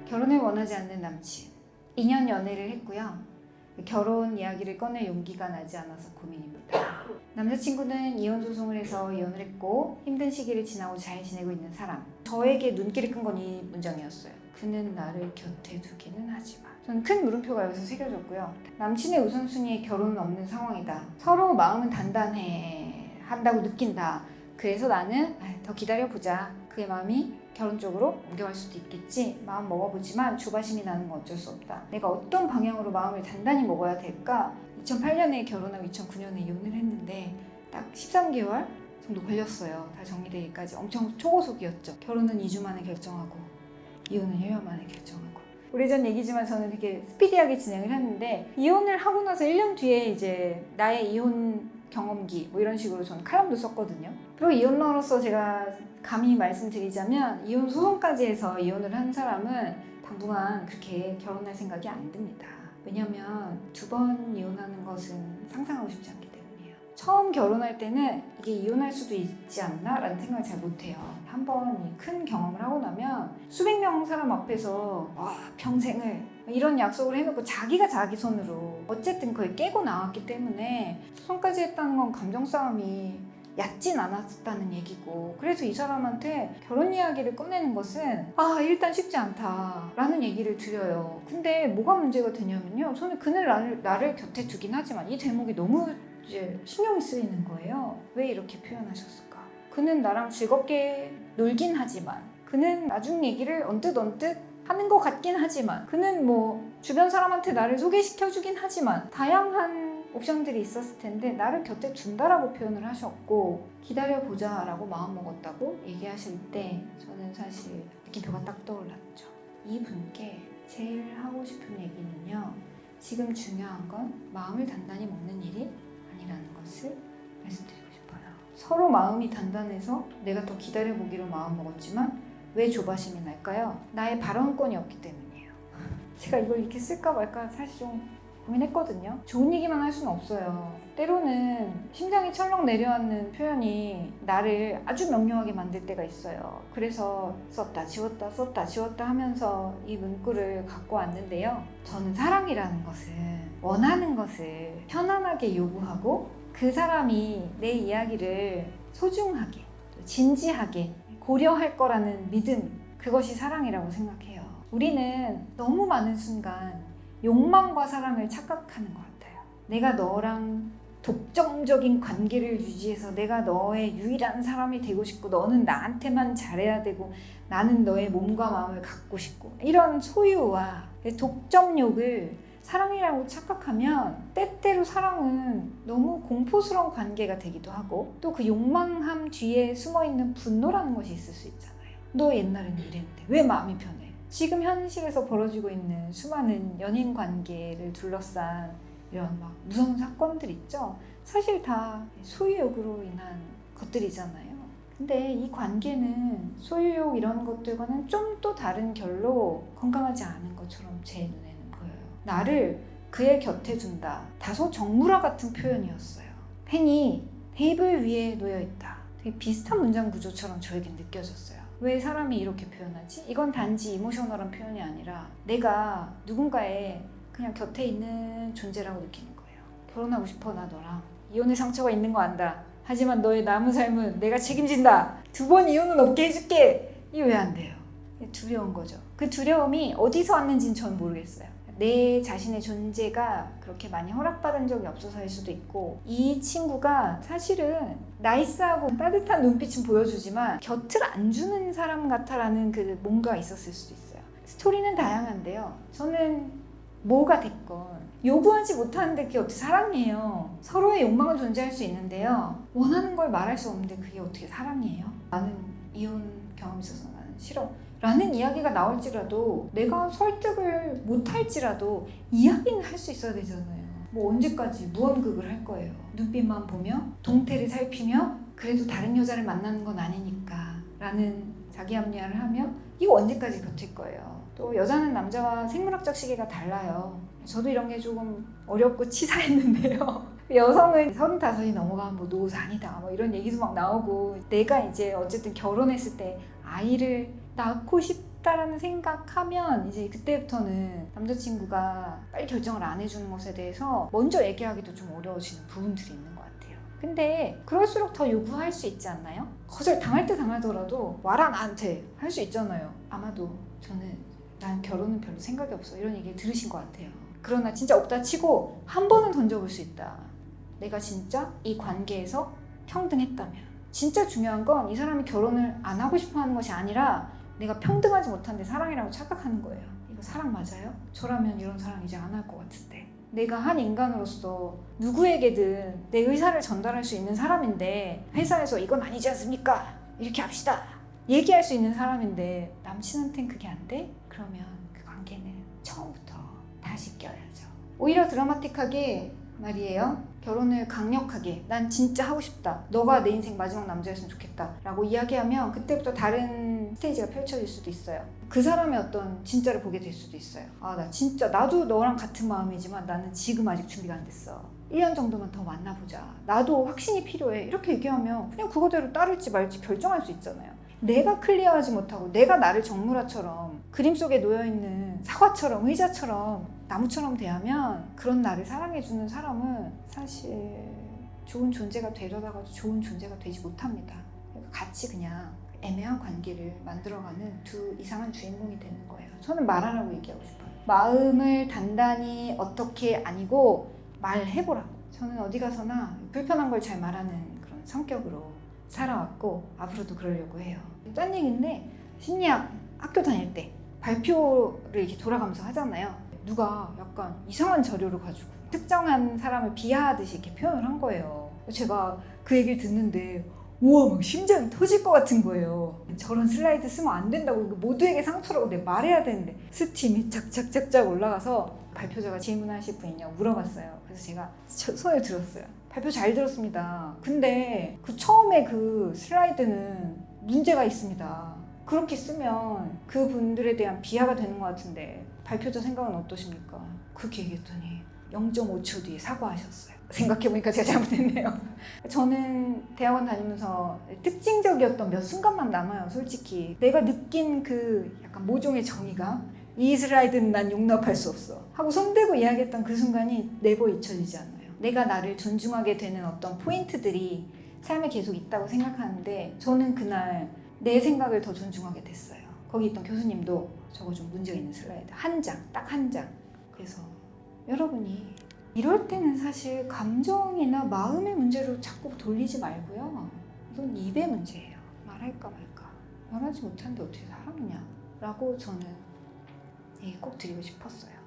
결혼을 원하지 않는 남친. 2년 연애를 했고요. 결혼 이야기를 꺼낼 용기가 나지 않아서 고민입니다. 남자친구는 이혼 소송을 해서 이혼을 했고 힘든 시기를 지나고 잘 지내고 있는 사람. 저에게 눈길이 끈 건 이 문장이었어요. 그는 나를 곁에 두기는 하지만. 저는 큰 물음표가 여기서 새겨졌고요. 남친의 우선순위에 결혼은 없는 상황이다. 서로 마음은 단단해 한다고 느낀다. 그래서 나는 더 기다려보자. 그의 마음이 결혼 쪽으로 옮겨갈 수도 있겠지. 마음 먹어보지만 조바심이 나는 건 어쩔 수 없다. 내가 어떤 방향으로 마음을 단단히 먹어야 될까? 2008년에 결혼하고 2009년에 이혼을 했는데 딱 13개월 정도 걸렸어요. 다 정리되기까지. 엄청 초고속이었죠. 결혼은 2주 만에 결정하고 이혼은 1년 만에 결정하고. 오래전 얘기지만 저는 되게 스피디하게 진행을 했는데 이혼을 하고 나서 1년 뒤에 이제 나의 이혼 경험기 뭐 이런 식으로 저는 칼럼도 썼거든요. 그리고 이혼러로서 제가 감히 말씀드리자면 이혼 소송까지 해서 이혼을 한 사람은 당분간 그렇게 결혼할 생각이 안 듭니다. 왜냐면 2번 이혼하는 것은 상상하고 싶지 않기 때문이에요. 처음 결혼할 때는 이게 이혼할 수도 있지 않나? 라는 생각을 잘 못해요. 한번 큰 경험을 하고 나면 수백 명 사람 앞에서 평생을 이런 약속을 해놓고 자기가 자기 손으로 어쨌든 그걸 깨고 나왔기 때문에 소송까지 했다는 건 감정 싸움이 얕진 않았다는 얘기고, 그래서 이 사람한테 결혼 이야기를 꺼내는 것은 일단 쉽지 않다라는 얘기를 드려요. 근데 뭐가 문제가 되냐면요, 저는 그는 나를 곁에 두긴 하지만 이 대목이 너무 이제 신경이 쓰이는 거예요. 왜 이렇게 표현하셨을까? 그는 나랑 즐겁게 놀긴 하지만, 그는 나중 얘기를 언뜻 하는 것 같긴 하지만, 그는 뭐 주변 사람한테 나를 소개시켜주긴 하지만 다양한 옵션들이 있었을 텐데 나를 곁에 둔다라고 표현을 하셨고, 기다려보자 라고 마음먹었다고 얘기하실 때 저는 사실 느낌표가 딱 떠올랐죠. 이분께 제일 하고 싶은 얘기는요, 지금 중요한 건 마음을 단단히 먹는 일이 아니라는 것을 말씀드리고 싶어요. 서로 마음이 단단해서 내가 더 기다려보기로 마음먹었지만 왜 조바심이 날까요? 나의 발언권이 없기 때문이에요. 제가 이걸 이렇게 쓸까 말까 사실 좀 고민했거든요. 좋은 얘기만 할 수는 없어요. 때로는 심장이 철렁 내려앉는 표현이 나를 아주 명료하게 만들 때가 있어요. 그래서 썼다 지웠다 썼다 지웠다 하면서 이 문구를 갖고 왔는데요. 저는 사랑이라는 것은 원하는 것을 편안하게 요구하고 그 사람이 내 이야기를 소중하게 진지하게 고려할 거라는 믿음, 그것이 사랑이라고 생각해요. 우리는 너무 많은 순간 욕망과 사랑을 착각하는 것 같아요. 내가 너랑 독점적인 관계를 유지해서 내가 너의 유일한 사람이 되고 싶고 너는 나한테만 잘해야 되고 나는 너의 몸과 마음을 갖고 싶고, 이런 소유와 독점욕을 사랑이라고 착각하면 때때로 사랑은 너무 공포스러운 관계가 되기도 하고, 또 그 욕망함 뒤에 숨어있는 분노라는 것이 있을 수 있잖아요. 너 옛날에는 이랬는데 왜 마음이 편해? 지금 현실에서 벌어지고 있는 수많은 연인 관계를 둘러싼 이런 막 무서운 사건들 있죠? 사실 다 소유욕으로 인한 것들이잖아요. 근데 이 관계는 소유욕 이런 것들과는 좀 또 다른 결로 건강하지 않은 것처럼 제 눈에는 보여요. 나를 그의 곁에 둔다. 다소 정물화 같은 표현이었어요. 펜이 테이블 위에 놓여있다. 되게 비슷한 문장 구조처럼 저에겐 느껴졌어요. 왜 사람이 이렇게 표현하지? 이건 단지 이모셔널한 표현이 아니라 내가 누군가의 그냥 곁에 있는 존재라고 느끼는 거예요. 결혼하고 싶어 나 너랑. 이혼의 상처가 있는 거 안다. 하지만 너의 남은 삶은 내가 책임진다. 2번 이혼은 없게 해줄게. 이게 왜 안 돼요? 두려운 거죠. 그 두려움이 어디서 왔는지는 전 모르겠어요. 내 자신의 존재가 그렇게 많이 허락받은 적이 없어서일 수도 있고, 이 친구가 사실은 나이스하고 따뜻한 눈빛은 보여주지만 곁을 안 주는 사람 같아라는 그 뭔가 있었을 수도 있어요. 스토리는 다양한데요, 저는 뭐가 됐건 요구하지 못하는데 그게 어떻게 사랑이에요. 서로의 욕망은 존재할 수 있는데요, 원하는 걸 말할 수 없는데 그게 어떻게 사랑이에요? 나는 이혼 경험이 있어서 나는 싫어 라는 이야기가 나올지라도, 내가 설득을 못할지라도 이야기는 할 수 있어야 되잖아요. 뭐 언제까지 무언극을 할 거예요. 눈빛만 보며 동태를 살피며 그래도 다른 여자를 만나는 건 아니니까 라는 자기 합리화를 하며 이거 언제까지 버틸 거예요. 또 여자는 남자와 생물학적 시계가 달라요. 저도 이런 게 조금 어렵고 치사했는데요. 여성은 35이 넘어가면 뭐 노산이다 뭐 이런 얘기도 막 나오고, 내가 이제 어쨌든 결혼했을 때 아이를 낳고 싶다 하겠다라는 생각하면 이제 그때부터는 남자친구가 빨리 결정을 안 해주는 것에 대해서 먼저 얘기하기도 좀 어려워지는 부분들이 있는 것 같아요. 근데 그럴수록 더 요구할 수 있지 않나요? 거절 당할 때 당하더라도 와라 나한테 할 수 있잖아요. 아마도 난 결혼은 별로 생각이 없어 이런 얘기를 들으신 것 같아요. 그러나 진짜 없다 치고 한 번은 던져볼 수 있다. 내가 진짜 이 관계에서 평등했다면. 진짜 중요한 건 이 사람이 결혼을 안 하고 싶어 하는 것이 아니라 내가 평등하지 못한데 사랑이라고 착각하는 거예요. 이거 사랑 맞아요? 저라면 이런 사랑 이제 안 할 것 같은데. 내가 한 인간으로서 누구에게든 내 의사를 전달할 수 있는 사람인데 회사에서 이건 아니지 않습니까? 이렇게 합시다. 얘기할 수 있는 사람인데 남친한테는 그게 안 돼? 그러면 그 관계는 처음부터 다시 껴야죠. 오히려 드라마틱하게 말이에요. 결혼을 강력하게 난 진짜 하고 싶다. 너가 내 인생 마지막 남자였으면 좋겠다 라고 이야기하면 그때부터 다른 스테이지가 펼쳐질 수도 있어요. 그 사람의 어떤 진짜를 보게 될 수도 있어요. 나 진짜 나도 너랑 같은 마음이지만 나는 지금 아직 준비가 안 됐어. 1년 정도만 더 만나보자. 나도 확신이 필요해. 이렇게 얘기하면 그냥 그거대로 따를지 말지 결정할 수 있잖아요. 내가 클리어하지 못하고 내가 나를 정물화처럼 그림 속에 놓여있는 사과처럼 의자처럼 나무처럼 대하면 그런 나를 사랑해주는 사람은 사실 좋은 존재가 되려다가도 좋은 존재가 되지 못합니다. 그러니까 같이 그냥 애매한 관계를 만들어가는 두 이상한 주인공이 되는 거예요. 저는 말하라고 얘기하고 싶어요. 마음을 단단히 어떻게 아니고 말해보라고. 저는 어디 가서나 불편한 걸 잘 말하는 그런 성격으로 살아왔고 앞으로도 그러려고 해요. 딴 얘기인데 심리학 학교 다닐 때 발표를 이렇게 돌아가면서 하잖아요. 누가 약간 이상한 자료를 가지고 특정한 사람을 비하하듯이 이렇게 표현을 한 거예요. 제가 그 얘기를 듣는데 우와 막 심장이 터질 것 같은 거예요. 저런 슬라이드 쓰면 안 된다고 모두에게 상처라고 내가 말해야 되는데 스팀이 짝짝짝짝 올라가서 발표자가 질문하실 분 있냐고 물어봤어요. 그래서 제가 손을 들었어요. 발표 잘 들었습니다. 근데 그 처음에 그 슬라이드는 문제가 있습니다. 그렇게 쓰면 그분들에 대한 비하가 되는 것 같은데 발표자 생각은 어떠십니까? 그렇게 얘기했더니 0.5초 뒤에 사과하셨어요. 생각해보니까 제가 잘못했네요. 저는 대학원 다니면서 특징적이었던 몇 순간만 남아요. 솔직히 내가 느낀 그 약간 모종의 정의감, 이 슬라이드는 난 용납할 수 없어 하고 손대고 이야기했던 그 순간이 네버 잊혀지지 않아요. 내가 나를 존중하게 되는 어떤 포인트들이 삶에 계속 있다고 생각하는데 저는 그날 내 생각을 더 존중하게 됐어요. 거기 있던 교수님도 저거 좀 문제가 있는 슬라이드 한 장, 딱 한 장. 그래서 여러분이 이럴 때는 사실 감정이나 마음의 문제로 자꾸 돌리지 말고요. 이건 입의 문제예요. 말할까 말까. 말하지 못하는데 어떻게 사람이냐 라고 저는 얘기 꼭 드리고 싶었어요.